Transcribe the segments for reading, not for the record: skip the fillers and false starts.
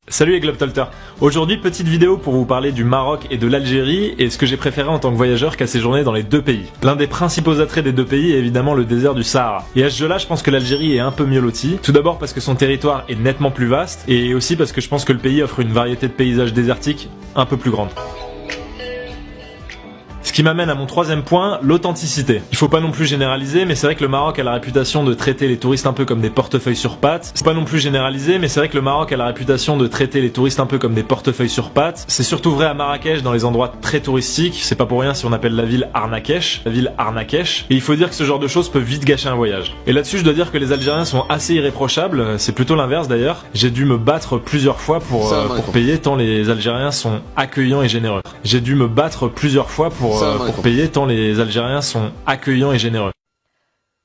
Salut les Globetrotters. Aujourd'hui, petite vidéo pour vous parler du Maroc et de l'Algérie et ce que j'ai préféré en tant que voyageur qu'à séjourner dans les deux pays. L'un des principaux attraits des deux pays est évidemment le désert du Sahara. Et à ce jeu-là, je pense que l'Algérie est un peu mieux lotie. Tout d'abord parce que son territoire est nettement plus vaste et aussi parce que je pense que le pays offre une variété de paysages désertiques un peu plus grande. Ce qui m'amène à mon troisième point, l'authenticité. Il faut pas non plus généraliser, mais c'est vrai que le Maroc a la réputation de traiter les touristes un peu comme des portefeuilles sur pattes. C'est pas non plus généralisé, mais c'est vrai que le Maroc a la réputation de traiter les touristes un peu comme des portefeuilles sur pattes. C'est surtout vrai à Marrakech, dans les endroits très touristiques. C'est pas pour rien si on appelle la ville Arnakesh. Et il faut dire que ce genre de choses peut vite gâcher un voyage. Et là-dessus, je dois dire que les Algériens sont assez irréprochables. C'est plutôt l'inverse d'ailleurs. J'ai dû me battre plusieurs fois pour payer, tant les Algériens sont accueillants et généreux. J'ai dû me battre plusieurs fois pour payer, tant les Algériens sont accueillants et généreux.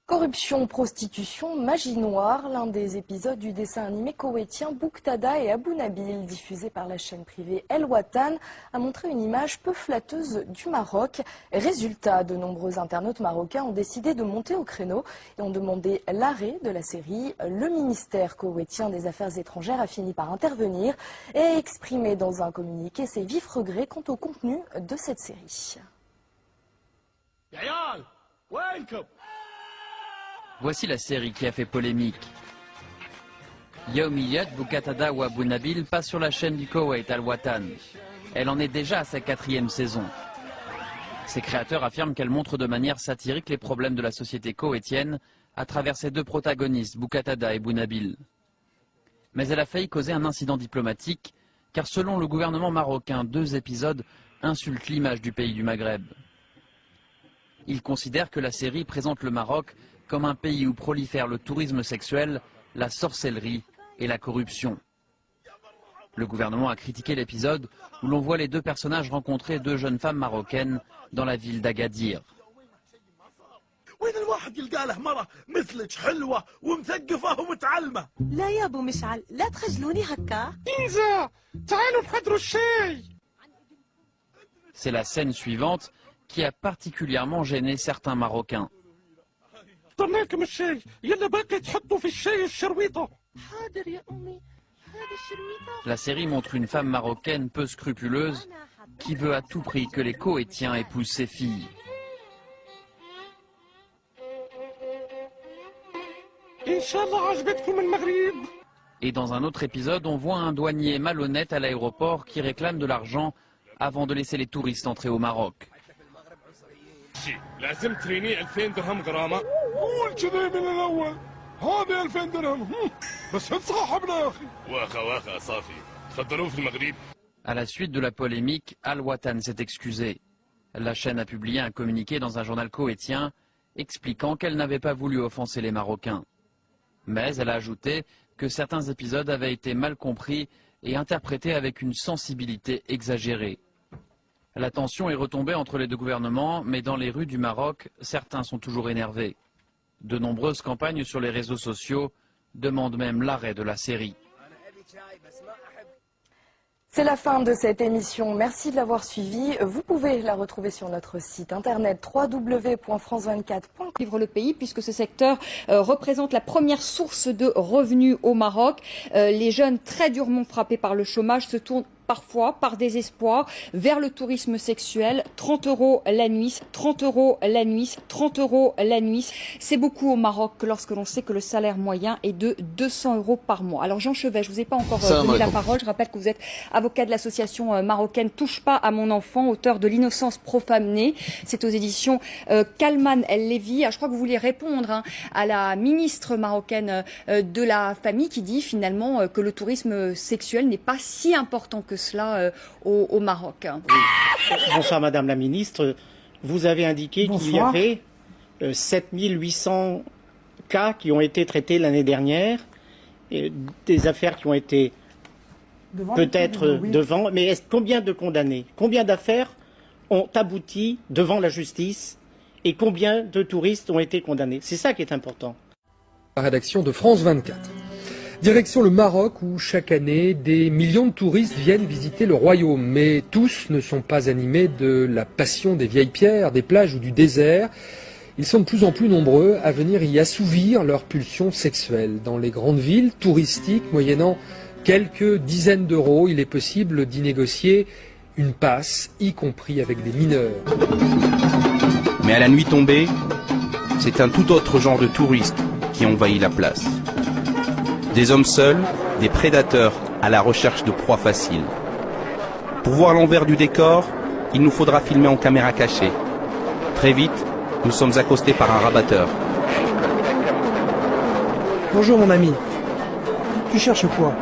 Corruption, prostitution, magie noire, l'un des épisodes du dessin animé koweïtien Bouqtada et Abou Nabil, diffusé par la chaîne privée El Watan, a montré une image peu flatteuse du Maroc. Résultat, de nombreux internautes marocains ont décidé de monter au créneau et ont demandé l'arrêt de la série. Le ministère koweïtien des Affaires étrangères a fini par intervenir et a exprimé dans un communiqué ses vifs regrets quant au contenu de cette série. Voici la série qui a fait polémique. Yaoumiyat, Bouqtada ou Abou Nabil passe sur la chaîne du Koweït Al Watan. Elle en est déjà à sa 4e saison. Ses créateurs affirment qu'elle montre de manière satirique les problèmes de la société koweïtienne à travers ses deux protagonistes, Bouqtada et Abou Nabil. Mais elle a failli causer un incident diplomatique, car selon le gouvernement marocain, 2 épisodes insultent l'image du pays du Maghreb. Il considère que la série présente le Maroc comme un pays où prolifèrent le tourisme sexuel, la sorcellerie et la corruption. Le gouvernement a critiqué l'épisode où l'on voit les 2 personnages rencontrer 2 jeunes femmes marocaines dans la ville d'Agadir. C'est la scène suivante qui a particulièrement gêné certains Marocains. La série montre une femme marocaine peu scrupuleuse qui veut à tout prix que les Koweïtiens épousent ses filles. Et dans un autre épisode, on voit un douanier malhonnête à l'aéroport qui réclame de l'argent avant de laisser les touristes entrer au Maroc. À la suite de la polémique, Al Watan s'est excusé. La chaîne a publié un communiqué dans un journal koweïtien expliquant qu'elle n'avait pas voulu offenser les Marocains. Mais elle a ajouté que certains épisodes avaient été mal compris et interprétés avec une sensibilité exagérée. La tension est retombée entre les 2 gouvernements, mais dans les rues du Maroc, certains sont toujours énervés. De nombreuses campagnes sur les réseaux sociaux demandent même l'arrêt de la série. C'est la fin de cette émission. Merci de l'avoir suivie. Vous pouvez la retrouver sur notre site internet www.france24.com. Vivre le pays, puisque ce secteur représente la première source de revenus au Maroc. Les jeunes très durement frappés par le chômage se tournent parfois, par désespoir, vers le tourisme sexuel. 30 € la nuit, 30 € la nuit, 30 € la nuit. C'est beaucoup au Maroc lorsque l'on sait que le salaire moyen est de 200 € par mois. Alors Jean Chevet, je vous ai pas encore donné la parole. Je rappelle que vous êtes avocat de l'association marocaine Touche pas à mon enfant, auteur de L'innocence profanée. C'est aux éditions Kalman El Lévi. Je crois que vous vouliez répondre à la ministre marocaine de la famille qui dit finalement que le tourisme sexuel n'est pas si important que cela au Maroc. Bonsoir Madame la Ministre. Vous avez indiqué qu'il y avait 7800 cas qui ont été traités l'année dernière, et des affaires qui ont été peut-être devant, mais combien de condamnés? Combien d'affaires ont abouti devant la justice et combien de touristes ont été condamnés? C'est ça qui est important. La rédaction de France 24. Direction le Maroc où chaque année des millions de touristes viennent visiter le royaume. Mais tous ne sont pas animés de la passion des vieilles pierres, des plages ou du désert. Ils sont de plus en plus nombreux à venir y assouvir leurs pulsions sexuelles. Dans les grandes villes touristiques, moyennant quelques dizaines d'euros, il est possible d'y négocier une passe, y compris avec des mineurs. Mais à la nuit tombée, c'est un tout autre genre de touristes qui envahit la place. Des hommes seuls, des prédateurs à la recherche de proies faciles. Pour voir l'envers du décor, il nous faudra filmer en caméra cachée. Très vite, nous sommes accostés par un rabatteur. Bonjour mon ami. Tu cherches quoi?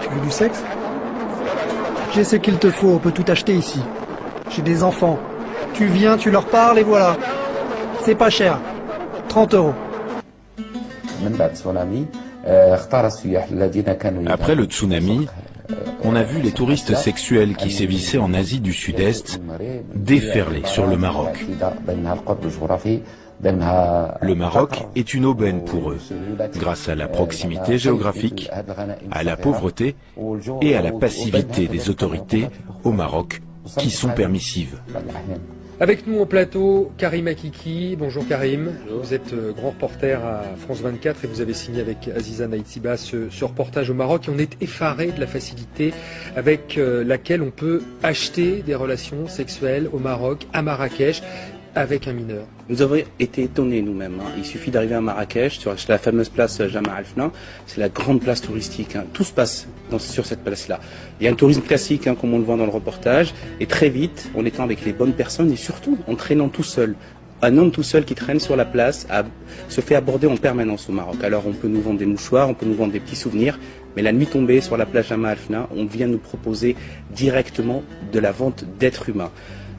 Tu veux du sexe? J'ai ce qu'il te faut, on peut tout acheter ici. J'ai des enfants. Tu viens, tu leur parles et voilà. C'est pas cher. 30 €. Après le tsunami, on a vu les touristes sexuels qui sévissaient en Asie du Sud-Est déferler sur le Maroc. Le Maroc est une aubaine pour eux, grâce à la proximité géographique, à la pauvreté et à la passivité des autorités au Maroc qui sont permissives. Avec nous au plateau, Karim Akiki. Bonjour Karim. Vous êtes grand reporter à France 24 et vous avez signé avec Aziza Naïtiba ce reportage au Maroc. Et on est effaré de la facilité avec laquelle on peut acheter des relations sexuelles au Maroc, à Marrakech, avec un mineur. Nous avons été étonnés nous-mêmes. Il suffit d'arriver à Marrakech, sur la fameuse place Jemaa el-Fna. C'est la grande place touristique. Tout se passe sur cette place-là. Il y a un tourisme classique, comme on le voit dans le reportage. Et très vite, en étant avec les bonnes personnes et surtout en traînant tout seul. Un homme tout seul qui traîne sur la place se fait aborder en permanence au Maroc. Alors on peut nous vendre des mouchoirs, on peut nous vendre des petits souvenirs. Mais la nuit tombée sur la place Jemaa el-Fna, on vient nous proposer directement de la vente d'êtres humains.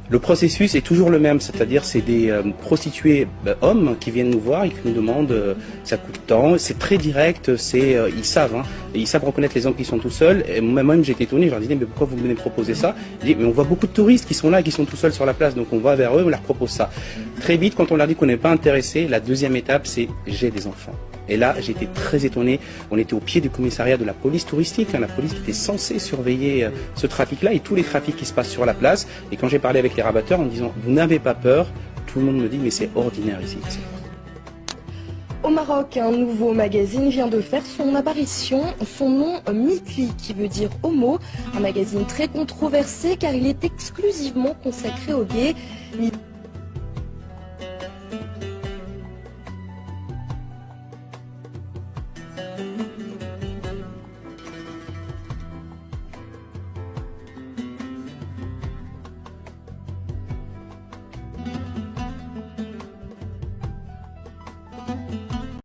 Le processus est toujours le même, c'est-à-dire c'est des prostituées hommes qui viennent nous voir et qui nous demandent ça coûte tant, c'est très direct, ils savent reconnaître les hommes qui sont tout seuls. Et moi-même j'étais étonné, je leur disais mais pourquoi vous venez proposer ça? Ils disent mais on voit beaucoup de touristes qui sont là, qui sont tout seuls sur la place, donc on va vers eux, on leur propose ça. Très vite, quand on leur dit qu'on n'est pas intéressé, la deuxième étape c'est j'ai des enfants. Et là, j'étais très étonné. On était au pied du commissariat de la police touristique, la police qui était censée surveiller ce trafic-là et tous les trafics qui se passent sur la place. Et quand j'ai parlé avec les rabatteurs en disant « Vous n'avez pas peur », tout le monde me dit « Mais c'est ordinaire ici ». Au Maroc, un nouveau magazine vient de faire son apparition. Son nom, Mitli, qui veut dire homo. Un magazine très controversé car il est exclusivement consacré aux gays.